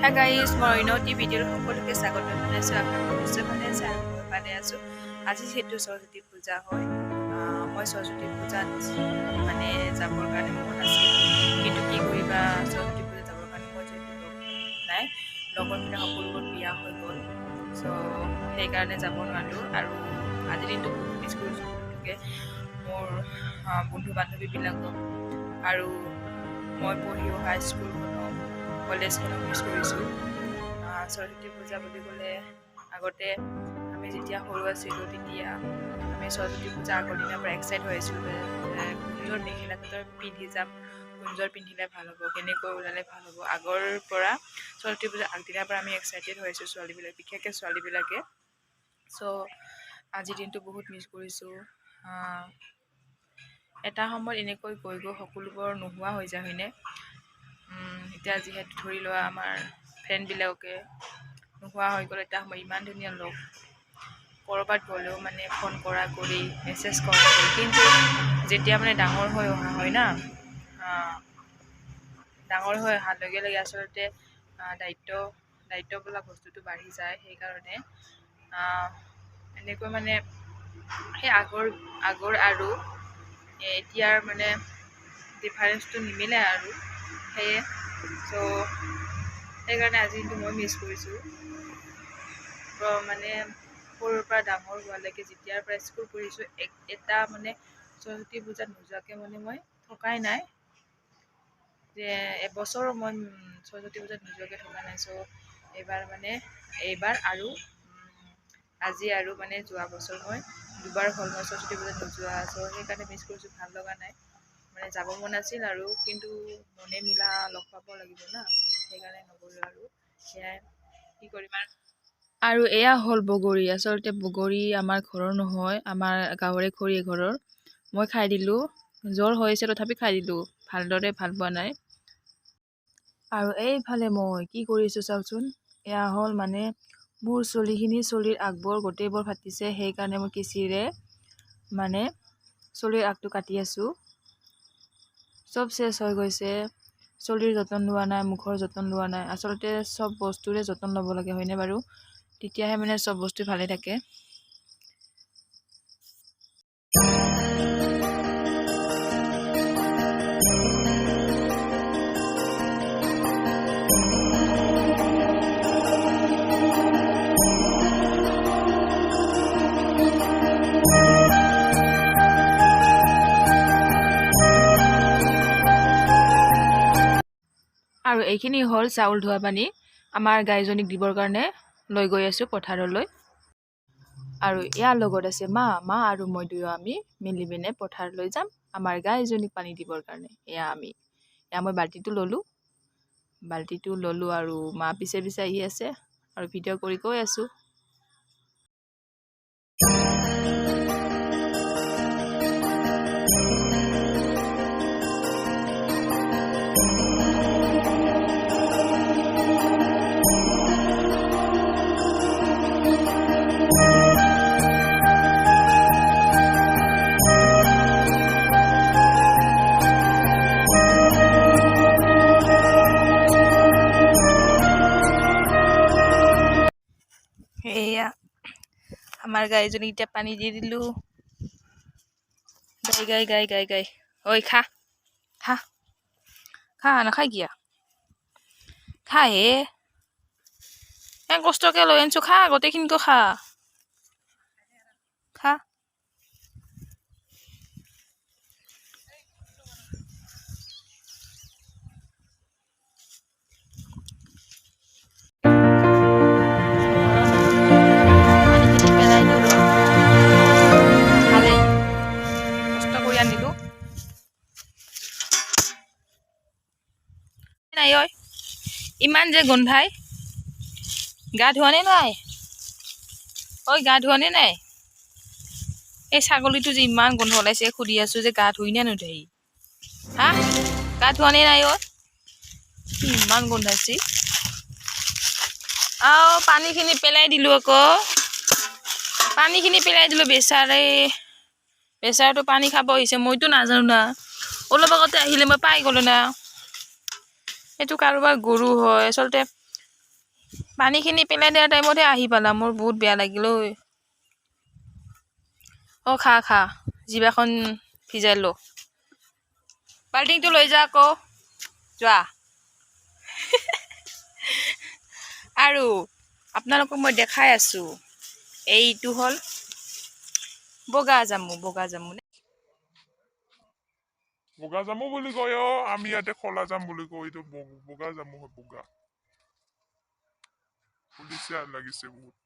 Hi guys, মই ইনতি ভিডিঅ'ৰ সকলোকে স্বাগত জনাইছোঁ। আপোনালোক নিশ্চয় ভালে আছে আৰু মই ভালে আছোঁ। আজি যিহেতু সৰস্বতী পূজা হয়, মই সৰস্বতী পূজাত মানে যাবৰ কাৰণে মন আছিল, কিন্তু কি কৰিবা, সৰস্বতী পূজা যাবৰ কাৰণে মই যিহেতু নাই, লগৰবিলাক সকলোবোৰ বিয়া হৈ গ'ল, চ' সেইকাৰণে যাব নোৱাৰিলোঁ। আৰু আজিৰ দিনটো বহুত মিছ কৰিছোঁ গতিকে মোৰ বন্ধু বান্ধৱীবিলাকক আৰু মই পঢ়ি অহা স্কুলখনক কলেজখনক মিছ কৰিছোঁ। সৰস্বতী পূজা বুলি ক'লে আগতে আমি যেতিয়া সৰু আছিলোঁ তেতিয়া আমি সৰস্বতী পূজা আগৰ দিনাৰ পৰা এক্সাইট হৈ আছিলোঁ যে কুঞ্জৰ মেখেলা চাদৰ পিন্ধি যাম, কুঞ্জৰ পিন্ধিলে ভাল হ'ব, কেনেকৈ ওলালে ভাল হ'ব। আগৰ পৰা সৰস্বতী পূজা আগদিনাৰ পৰা আমি এক্সাইটেড হৈ আছোঁ ছোৱালীবিলাক, বিশেষকৈ ছোৱালীবিলাকে। চ' আজিৰ দিনটো বহুত মিছ কৰিছোঁ। এটা সময়ত এনেকৈ গৈ গৈ সকলোবোৰ নোহোৱা হৈ যায়, হয়নে? এতিয়া যিহেতু ধৰি লোৱা আমাৰ ফ্ৰেণ্ডবিলাকে নোহোৱা হৈ গ'ল, এটা সময় ইমান ধুনীয়া লগ, ক'ৰবাত গ'লেও মানে ফোন কৰা কৰি মেছেজ কৰা কৰি, কিন্তু যেতিয়া মানে ডাঙৰ হৈ অহা হয় না, ডাঙৰ হৈ অহাৰ লগে লগে আচলতে দায়িত্ব বোলা বস্তুটো বাঢ়ি যায়। সেইকাৰণে এনেকৈ মানে সেই আগৰ আৰু এতিয়াৰ মানে ডিফাৰেঞ্চটো নিমিলে আৰু সেয়ে। চ' সেইকাৰণে আজি কিন্তু মই মিছ কৰিছোঁ। মানে সৰুৰ পৰা ডাঙৰ হোৱালৈকে যেতিয়াৰ পৰা স্কুল পঢ়িছোঁ, এটা মানে সৰস্বতী পূজাত নোযোৱাকৈ মানে মই থকাই নাই, যে এবছৰো মই সৰস্বতী পূজাত নোযোৱাকৈ থকা নাই। চ' এইবাৰ আৰু আজি আৰু মানে যোৱা বছৰ মই দুবাৰ হ'ল মই সৰস্বতী পূজাত নোযোৱা। চ' সেইকাৰণে মিছ কৰিছোঁ, ভাল লগা নাই। মানে যাব মন আছিল আৰু, কিন্তু মনে মিলা লগ পাব লাগিব না, সেইকাৰণে নগ'লোঁ আৰু। সেয়াই, কি কৰিম আৰু এয়া হ'ল বগৰী। আচলতে বগৰী আমাৰ ঘৰৰ নহয়, আমাৰ গাঁৱৰে খৰীয়ে ঘৰৰ। মই খাই দিলোঁ, জ্বৰ হৈছে তথাপি খাই দিলোঁ, ভালদৰে ভাল পোৱা নাই। আৰু এইফালে মই কি কৰিছোঁ চাওকচোন, এয়া হ'ল মানে মোৰ চুলিৰ আগবোৰ গোটেইবোৰ ফাটিছে, সেইকাৰণে মই কেঁচিৰে মানে চুলিৰ আগটো কাটি আছোঁ। চব চেচ হৈ গৈছে, চুলিৰ যতন লোৱা নাই, মুখৰ যতন লোৱা নাই। আচলতে চব বস্তুৰে যতন ল'ব লাগে, হয়নে বাৰু? তেতিয়াহে মানে চব বস্তু ভালে থাকে। আৰু এইখিনি হ'ল চাউল ধোৱা পানী, আমাৰ গাইজনীক দিবৰ কাৰণে লৈ গৈ আছোঁ পথাৰলৈ। আৰু ইয়াৰ লগত আছে মা আৰু মই দুয়ো আমি মিলি পিনে পথাৰলৈ যাম আমাৰ গাইজনীক পানী দিবৰ কাৰণে। এয়া মই বাল্টিটো ল'লোঁ আৰু মা পিছে পিছে আহি আছে আৰু ভিডিঅ' কৰি গৈ আছোঁ। এয়া আমাৰ গাইজনীক এতিয়া পানী দি দিলোঁ। গাই ঐ খা নাখাই কিয়া? খা হে, কষ্টকে লৈ আনিছোঁ, খা গোটেইখিনিকে খা। নাই ঐ, ইমান যে গোন্ধাই, গা ধোৱানে নাই? ঐ গা ধোৱানে নাই? এই ছাগলীটো যে ইমান গোন্ধ ওলাইছে, সুধি আছোঁ যে গা ধুই নে নুধুই? গা ধোৱানে নাই ঐ? ইমান গোন্ধাইছে। পানীখিনি পেলাই দিলোঁ আকৌ, বেচাৰটো পানী খাব আহিছে, মইতো নাজানো না। অলপ আগতে আহিলে মই পাই গ'লোঁ না। এইটো কাৰোবাৰ গৰু হয়, আচলতে পানীখিনি পেলাই দিয়া টাইমতহে আহি পালা, মোৰ বহুত বেয়া লাগিল ঐ। খা খা, জিভাখন ভিজাই ল। বাল্টিংটো লৈ যা আকৌ, যোৱা। আৰু আপোনালোকক মই দেখাই আছোঁ, এইটো হ'ল বগা জামু। বগা জামু বুলি কয় আমি ইয়াতে খলা জাম বুলি কওঁ। এইটো বগা জামু হয়, বগা ফুলিছে লাগিছে বহুত।